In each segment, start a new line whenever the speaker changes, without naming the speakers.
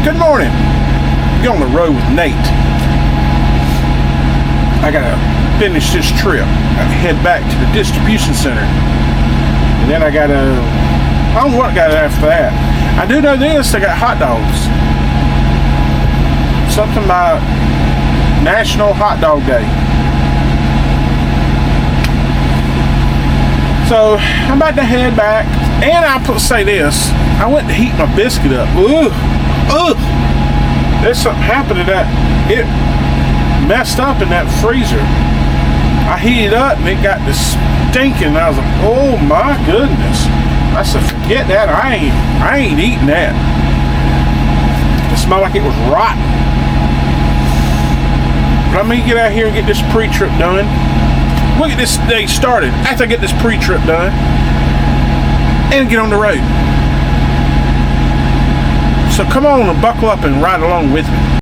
Good morning. Get on the road with Nate. I gotta finish this trip. I gotta head back to the distribution center. And then I don't know what I got after that. I do know this, I got hot dogs. Something about National Hot Dog Day. So I'm about to head back. And I'll say this, I went to heat my biscuit up. Ugh. There's something happened to that. It messed up in that freezer. I heated up and it got this stinking. I was like, oh my goodness. I said, forget that. I ain't eating that. It smelled like it was rotten. But I'm gonna get out here and get this pre-trip done. We'll get this day started after I get this pre-trip done and get on the road. So come on and buckle up and ride along with me.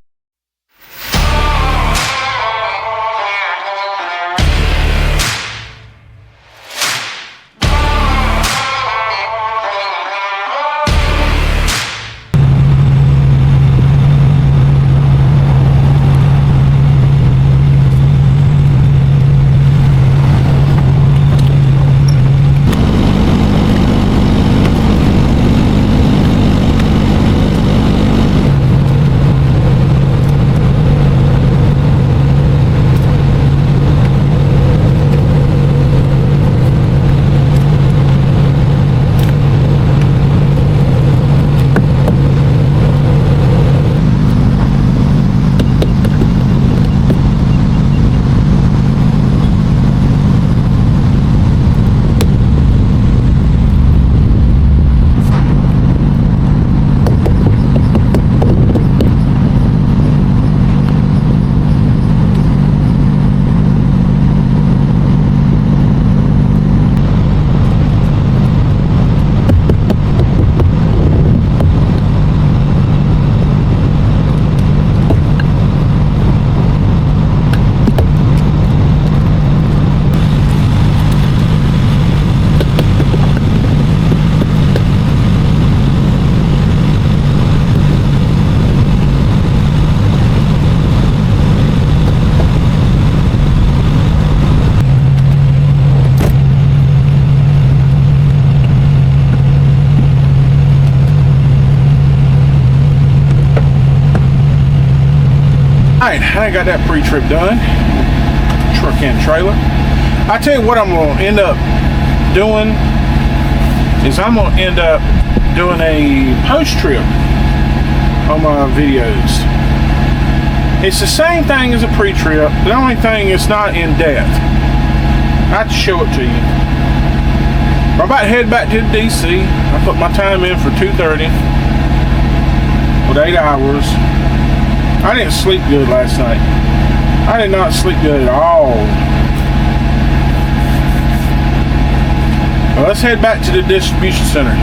Alright, I got that pre-trip done. Truck and trailer. I tell you what I'm going to end up doing is I'm going to end up doing a post-trip on my videos. It's the same thing as a pre-trip. The only thing is not in depth. I have to show it to you. I'm about to head back to the DC. I put my time in for 2:30 with 8 hours. I didn't sleep good last night. I did not sleep good at all. Well, let's head back to the distribution center.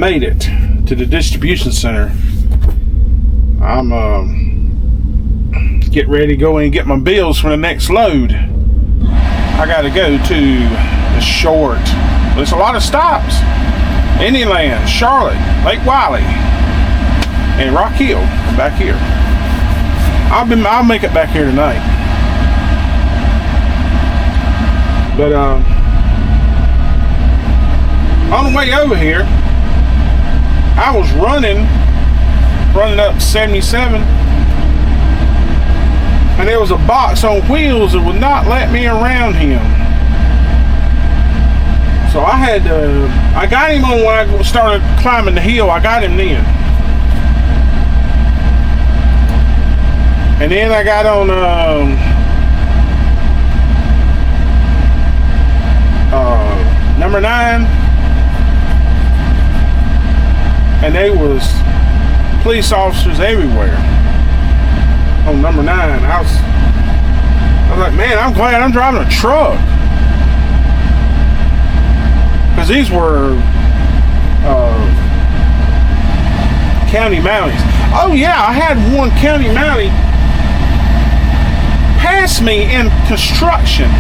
made it to the distribution center. I'm getting ready to go in and get my bills for the next load. I gotta go to the short. There's a lot of stops. Indianland, Charlotte, Lake Wiley, and Rock Hill. Back here. I'll make it back here tonight. But on the way over here, I was running up 77, and there was a box on wheels that would not let me around him. So I got him on when I started climbing the hill. I got him then. And then I got on number 9, and they was police officers everywhere on number 9. I was like, man, I'm glad I'm driving a truck, because these were county mounties. Oh yeah, I had one county mountie pass me in construction.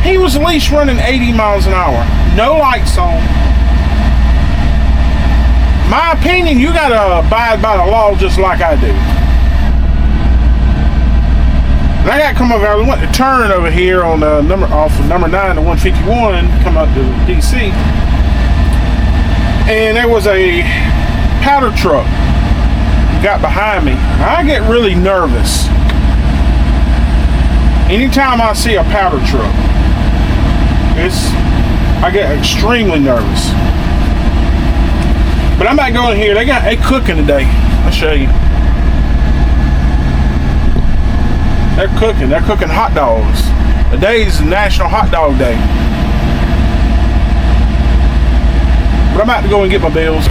He was at least running 80 miles an hour, no lights on. My opinion, you gotta abide by the law just like I do. And I gotta come over. I went to turn over here on off of number 9 to 151, come up to DC, and there was a powder truck got behind me. I get really nervous anytime I see a powder truck. I get extremely nervous. But I'm not going here. They cooking today. I'll show you. They're cooking hot dogs. Today is National Hot Dog Day. But I'm about to go and get my bills.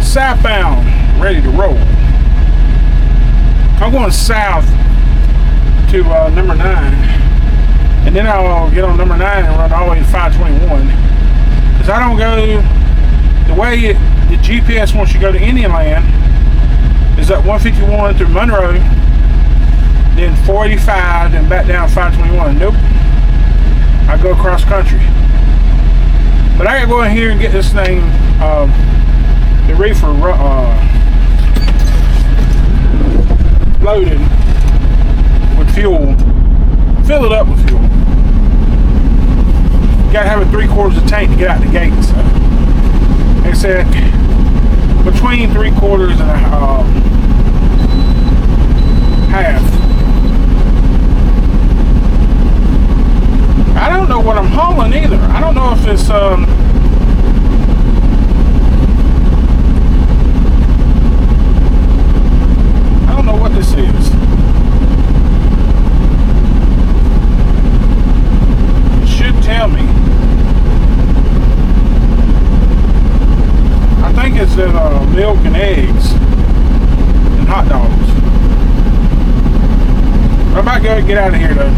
Southbound, ready to roll. I'm going south to number 9, and then I'll get on number 9 and run all the way to 521, because I don't go the way the GPS wants you to go to Indianland is up 151 through Monroe, then 485, then back down 521. Nope, I go across country. But I gotta go in here and get this thing, the reefer loaded with fuel. Fill it up with fuel. You gotta have a 3/4 of tank to get out the gate. So. And set between 3/4 and a half. I don't know what I'm hauling either. I don't know if it's I don't know what this is. It should tell me. I think it's milk and eggs and hot dogs. I'm about to go get out of here though.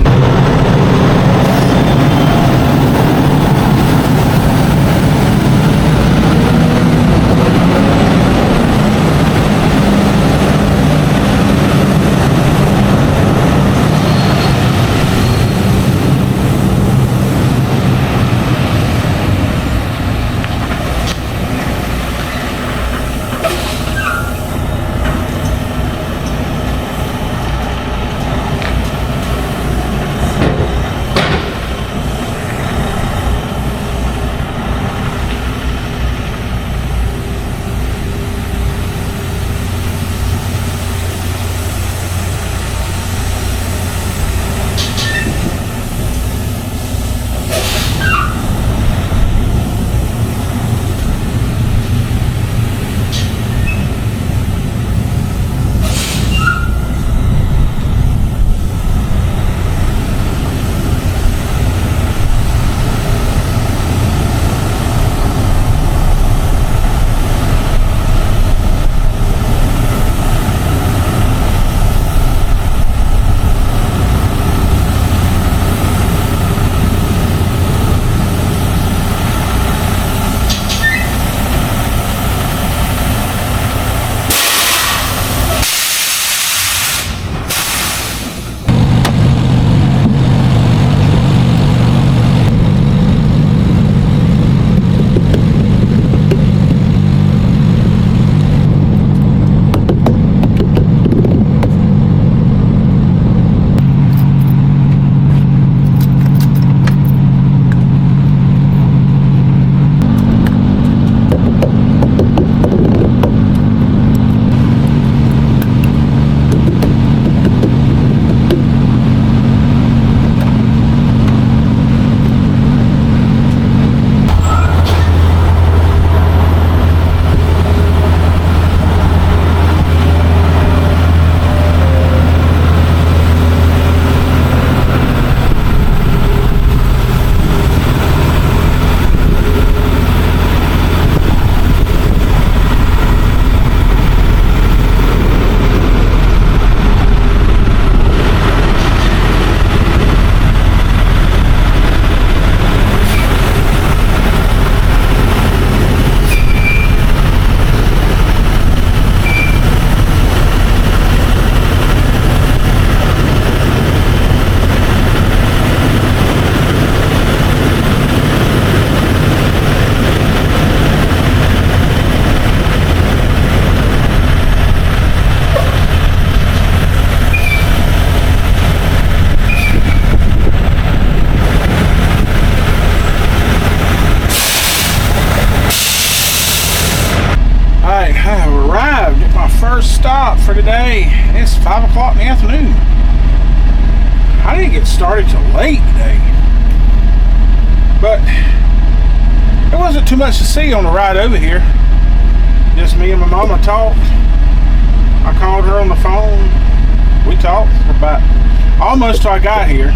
First stop for today. It's 5 o'clock in the afternoon. I didn't get started till late today, but there wasn't too much to see on the ride over here. Just me and my mama talked. I called her on the phone. We talked for about almost till I got here.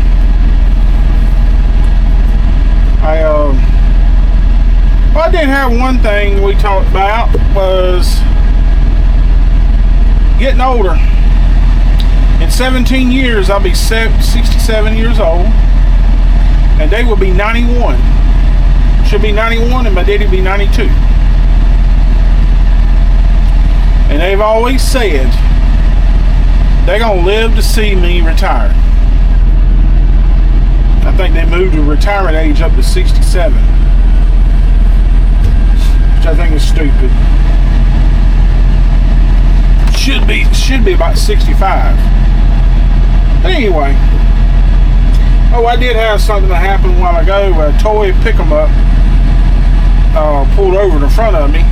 I did have one thing we talked about was getting older. In 17 years, I'll be 67 years old, and they will be 91. Should be 91, and my daddy will be 92. And they've always said they're gonna live to see me retire. I think they moved the retirement age up to 67, which I think is stupid. Should be about 65. But anyway, I did have something that happened a while ago. A toy pick 'em up pulled over in front of me.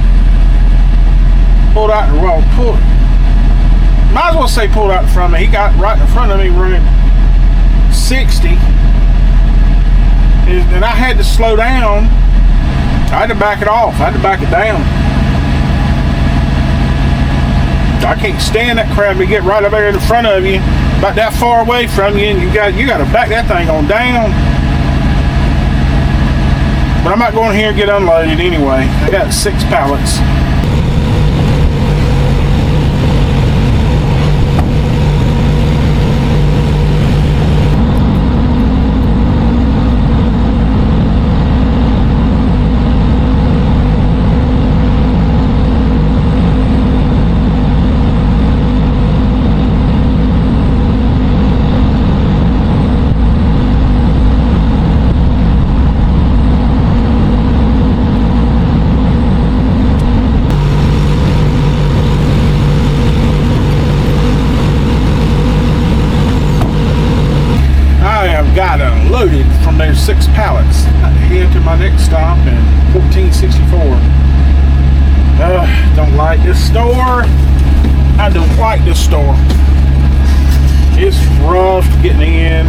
pulled out the wall. Might as well say pulled out in front of me. He got right in front of me running 60. And I had to slow down. I had to back it off. I had to back it down. I can't stand that crap to get right up there in front of you, about that far away from you, and you got to back that thing on down. But I'm not going here and get unloaded anyway. I got 6 pallets. Got unloaded from those 6 pallets. I head to my next stop in 1464. Don't like this store. I don't like this store. It's rough getting in.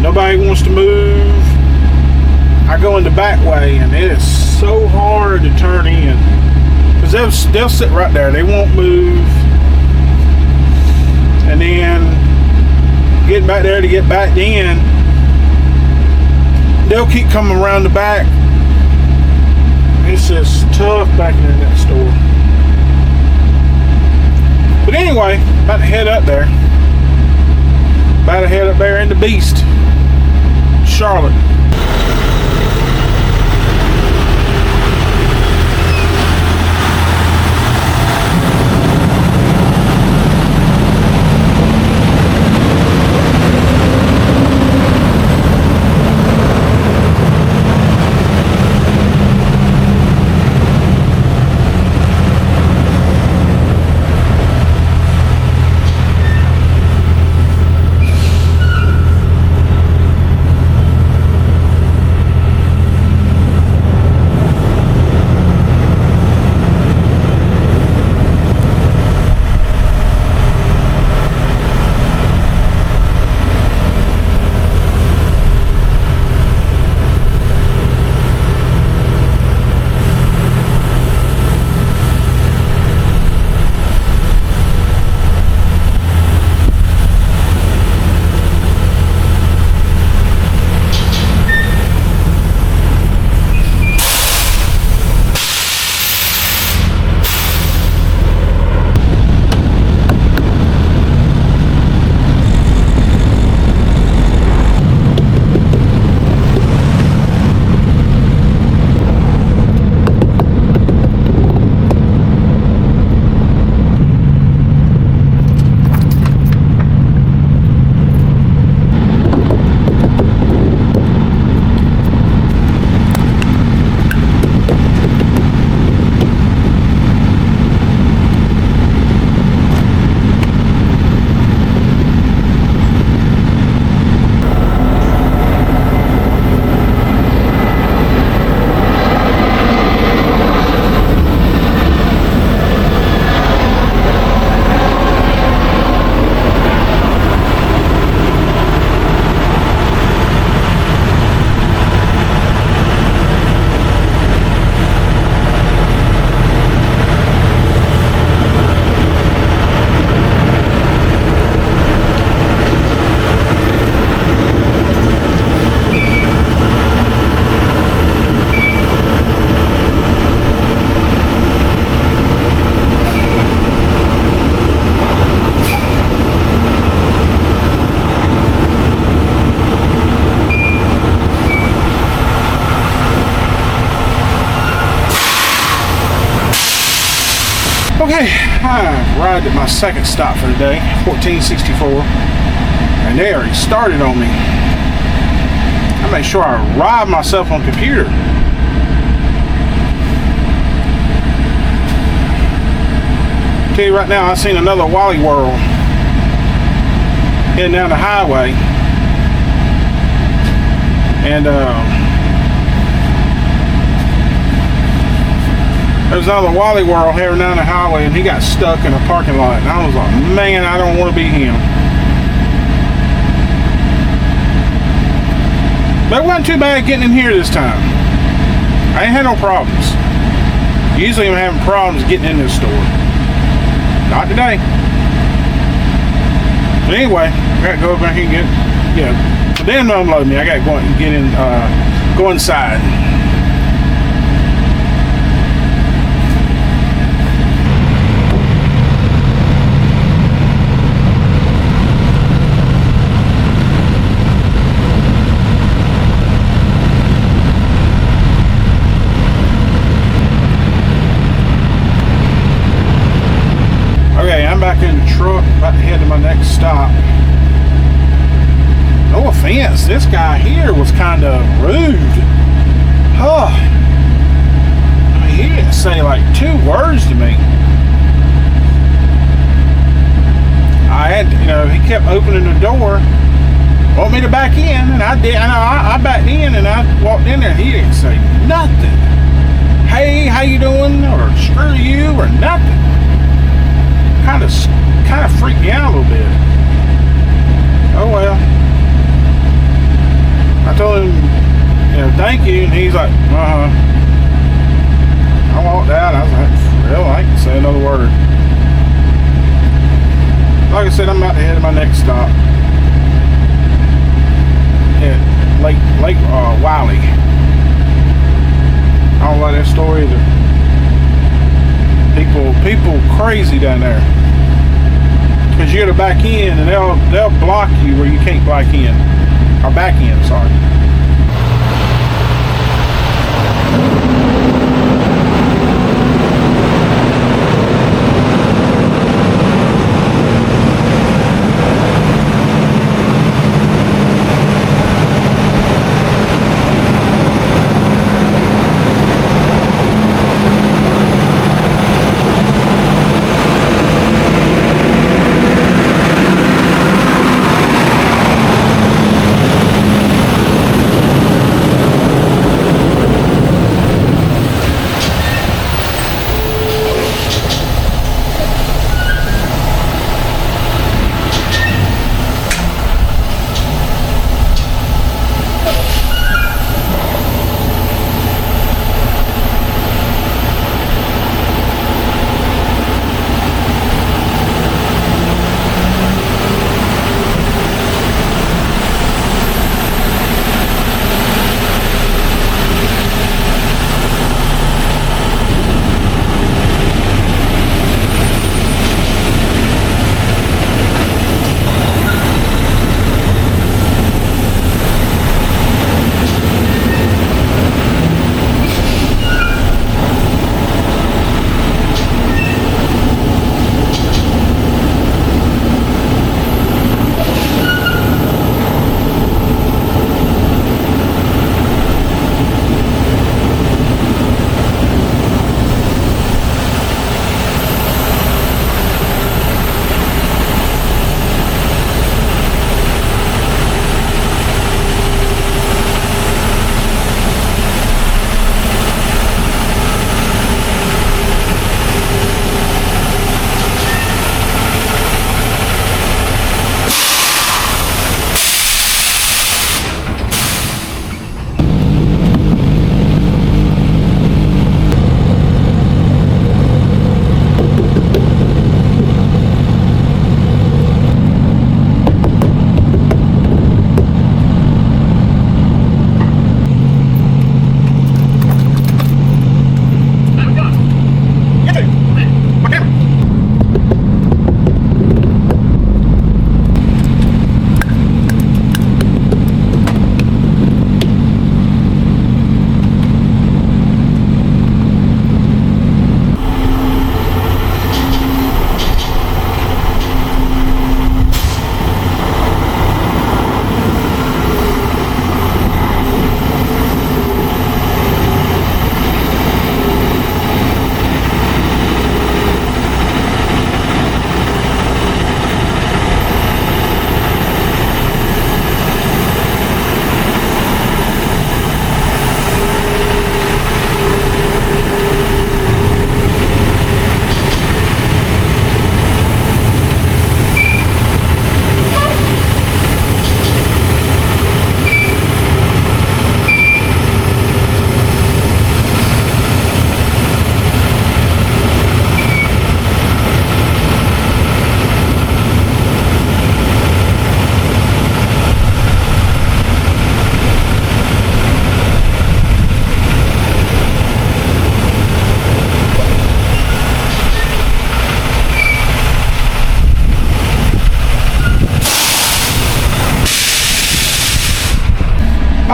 Nobody wants to move. I go in the back way and it is so hard to turn in because they'll sit right there. They won't move. And then getting back there to get back in, they'll keep coming around the back. It's just tough backing in that store. But anyway, about to head up there. About to head up there in the Beast, Charlotte. Okay, I arrived at my second stop for the day, 1464, and they already started on me. I made sure I arrived myself on computer. Tell you right now, I seen another Wally World heading down the highway, and There was another Wally World heading down the highway, and he got stuck in a parking lot. And I was like, man, I don't want to be him. But it wasn't too bad getting in here this time. I ain't had no problems. Usually I'm having problems getting in this store. Not today. But anyway, I gotta go over here and get, for them to unload me, I gotta go and get in, go inside. Back in the truck, about to head to my next stop. No offense, this guy here was kind of rude. Huh. I mean, he didn't say like 2 words to me. I had, he kept opening the door, want me to back in, and I did. I backed in, and I walked in there. He didn't say nothing. Hey, how you doing? Or screw you, or nothing. Kind of freaked me out a little bit. Oh well. I told him, thank you, and he's like, I walked out. I was like, well, I can say another word. Like I said, I'm about to head to my next stop. Yeah, Lake Wiley. I don't like that story either. People crazy down there. Because you got to back in, and they'll block you where you can't back in. Or back in, sorry.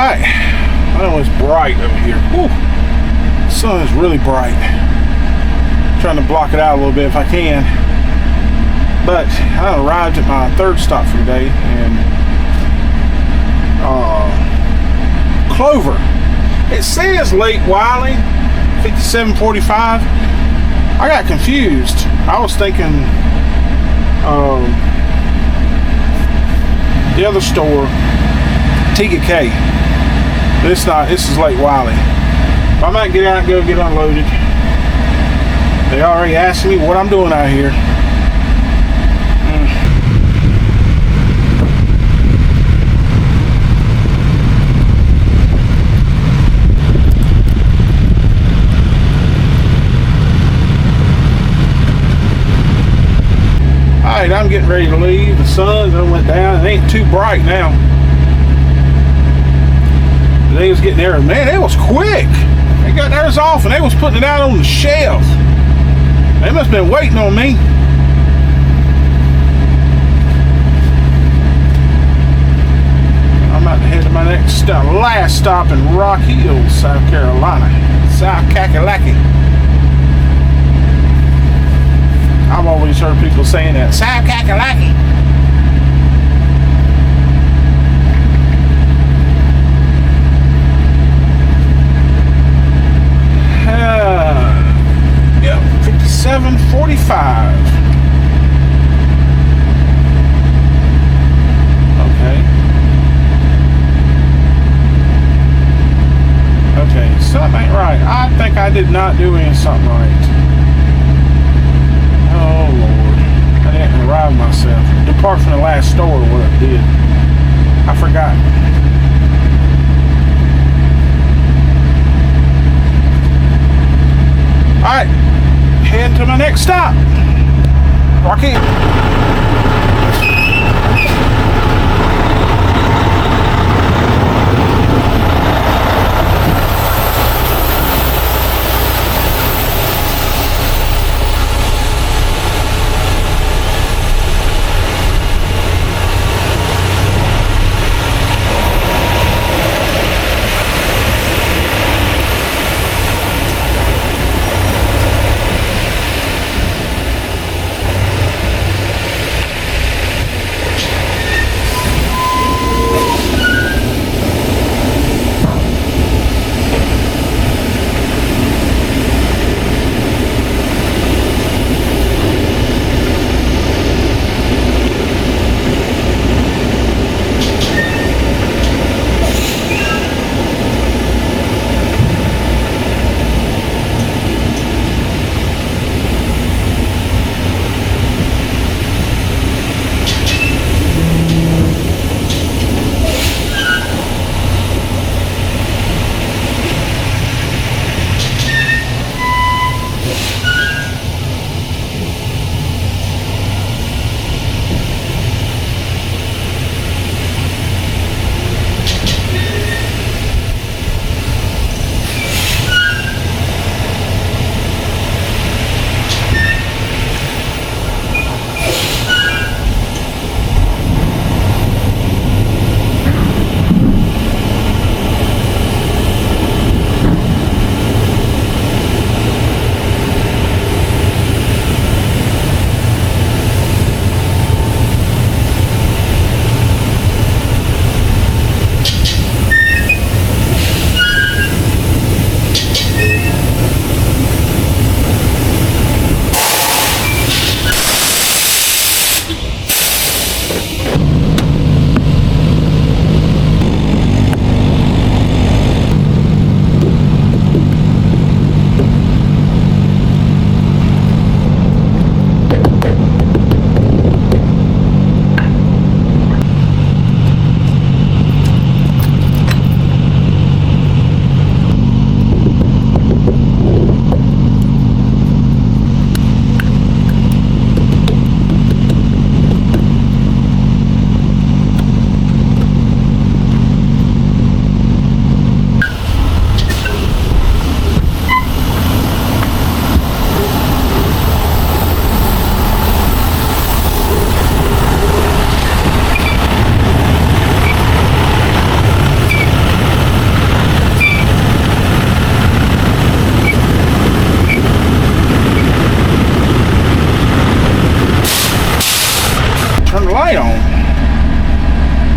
Alright, I know it's bright over here. Whew. The sun is really bright. I'm trying to block it out a little bit if I can. But I arrived at my third stop for the day, and Clover. It says Lake Wiley, 5745. I got confused. I was thinking the other store, TK. But it's not. This is Lake Wiley. I might get out and go get unloaded. They already asked me what I'm doing out here. Alright, I'm getting ready to leave. The sun done went down. It ain't too bright now. They was getting there, man, it was quick. They got theirs off and they was putting it out on the shelf. They must have been waiting on me. I'm about to head to my next stop, last stop in Rock Hill, South Carolina. South Kakalaki. I've always heard people saying that. South Kakalaki. Yep, 5745. Okay. Okay, something ain't right. I think I did not do something right. Oh Lord, I didn't arrive myself. Depart from the last store, what I did. I forgot. Alright, head to my next stop. Rocky.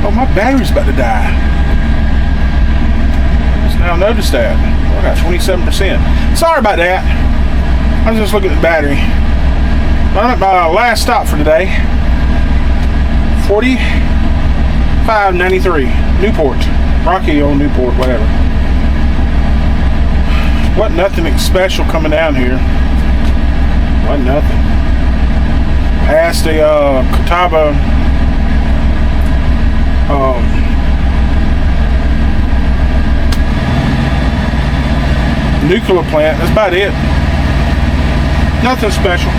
Oh, my battery's about to die. Just now noticed that. Oh, I got 27%. Sorry about that. I was just looking at the battery. My last stop for today. 4593. Newport. Rocky Hill, Newport, whatever. Wasn't nothing special coming down here. Wasn't nothing. Past the Catawba nuclear plant. That's about it. Nothing special.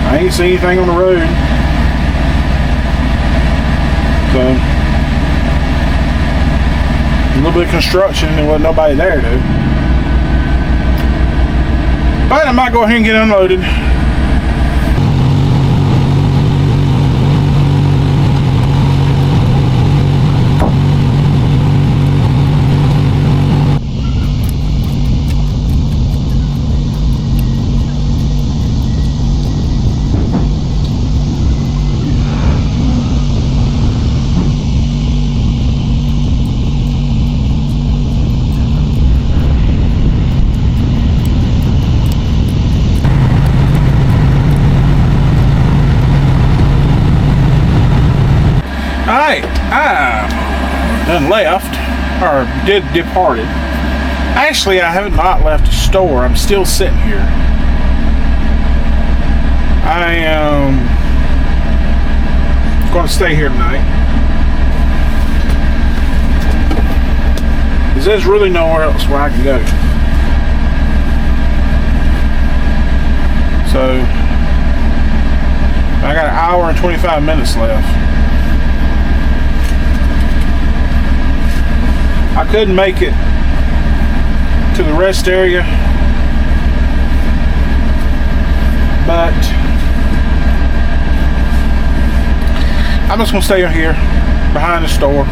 I ain't seen anything on the road. So a little bit of construction, there wasn't nobody there though. But I might go ahead and get unloaded. Alright, I done left, or departed. Actually, I have not left the store. I'm still sitting here. I am going to stay here tonight. Because there's really nowhere else where I can go. So, I got an hour and 25 minutes left. I couldn't make it to the rest area, but I'm just going to stay here behind the store.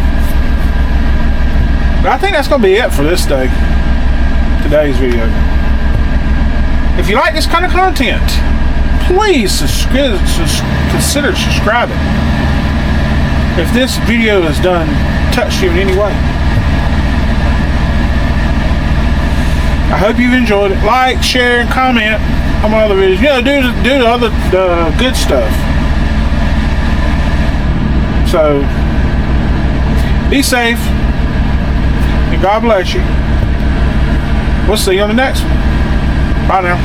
But I think that's going to be it for this day, today's video. If you like this kind of content, please consider subscribing. If this video has touched you in any way, I hope you've enjoyed it. Like, share, and comment on my other videos. You know, do the good stuff. So, be safe, and God bless you. We'll see you on the next one. Bye now.